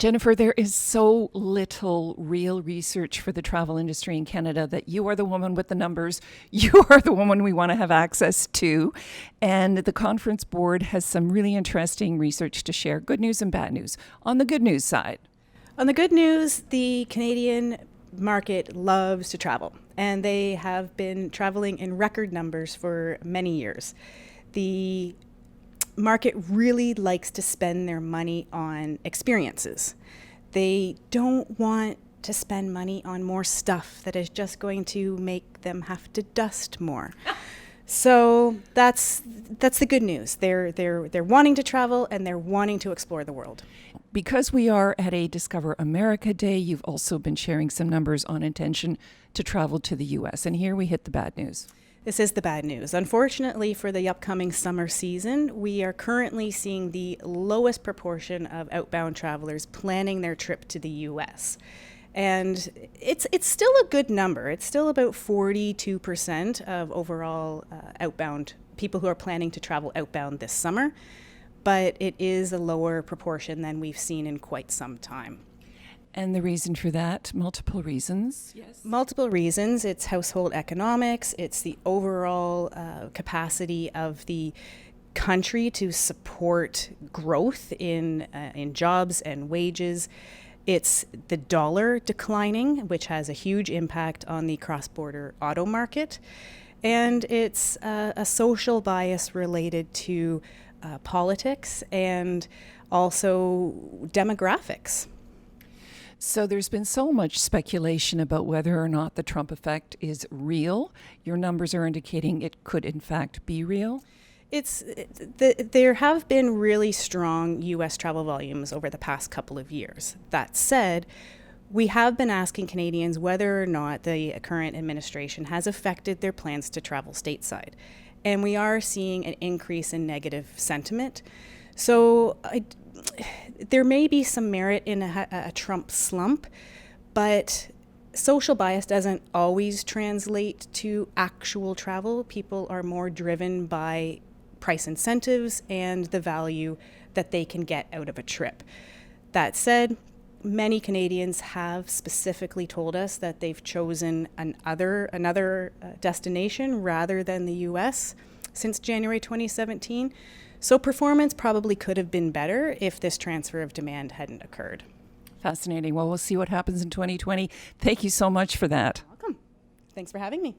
Jennifer, there is so little real research for the travel industry in Canada that you are the woman with the numbers. You are the woman we want to have access to. And the conference board has some really interesting research to share, good news and bad news. On the good news side, on the good news, the Canadian market loves to travel, and they have been traveling in record numbers for many years. The market really likes to spend their money on experiences. They don't want to spend money on more stuff that is just going to make them have to dust more. So that's the good news. They're wanting to travel and they're wanting to explore the world. Because we are at a Discover America Day, you've also been sharing some numbers on intention to travel to the U.S. And here we hit the bad news. This is the bad news. Unfortunately, for the upcoming summer season, we are currently seeing the lowest proportion of outbound travelers planning their trip to the U.S. And it's still a good number. It's still about 42% of overall outbound people who are planning to travel outbound this summer. But it is a lower proportion than we've seen in quite some time. And the reason for that, multiple reasons. Yes. Multiple reasons. It's household economics. It's the overall capacity of the country to support growth in jobs and wages. It's the dollar declining, which has a huge impact on the cross-border auto market. And it's a social bias related to politics and also demographics. So there's been so much speculation about whether or not the Trump effect is real. Your numbers are indicating it could in fact be real. There have been really strong U.S. travel volumes over the past couple of years. That said, we have been asking Canadians whether or not the current administration has affected their plans to travel stateside. And we are seeing an increase in negative sentiment. So there may be some merit in a Trump slump, but social bias doesn't always translate to actual travel. People are more driven by price incentives and the value that they can get out of a trip. That said, many Canadians have specifically told us that they've chosen another destination rather than the U.S. since January 2017. So performance probably could have been better if this transfer of demand hadn't occurred. Fascinating. Well, we'll see what happens in 2020. Thank you so much for that. Welcome. Thanks for having me.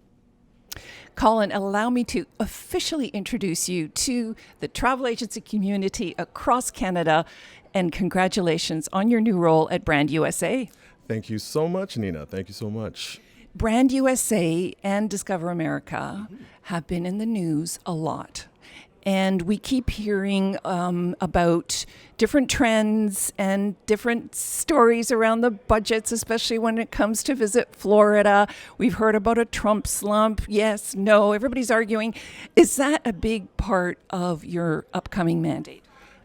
Colin, allow me to officially introduce you to the travel agency community across Canada, and congratulations on your new role at Brand USA. Thank you so much, Nina. Thank you so much. Brand USA and Discover America have been in the news a lot. And we keep hearing about different trends and different stories around the budgets, especially when it comes to Visit Florida. We've heard about a Trump slump. Yes, no, everybody's arguing. Is that a big part of your upcoming mandate?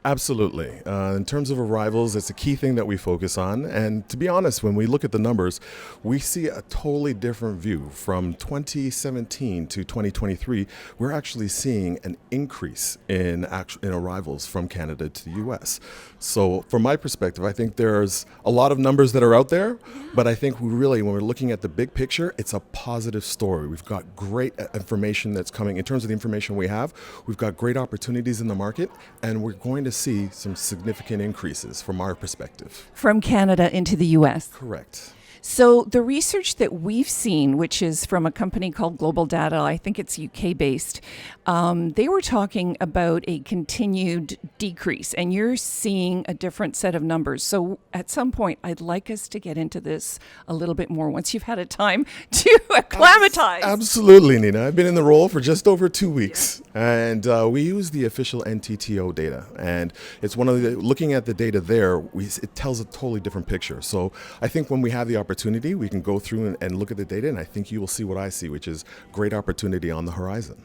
Absolutely. In terms of arrivals, it's a key thing that we focus on. And to be honest, when we look at the numbers, we see a totally different view. From 2017 to 2023, we're actually seeing an increase in arrivals from Canada to the U.S. So from my perspective, I think there's a lot of numbers that are out there, but I think when we're looking at the big picture, it's a positive story. We've got great information that's coming. In terms of the information we have, we've got great opportunities in the market, and we're going to see some significant increases from our perspective. From Canada into the U.S.? Correct. So the research that we've seen, which is from a company called Global Data, I think it's UK-based, they were talking about a continued decrease, and you're seeing a different set of numbers. So at some point, I'd like us to get into this a little bit more once you've had a time to acclimatize. Absolutely, Nina. I've been in the role for just over 2 weeks, and we use the official NTTO data, and it's looking at the data there, it tells a totally different picture. So I think when we have the opportunity, we can go through and look at the data, and I think you will see what I see, which is great opportunity on the horizon.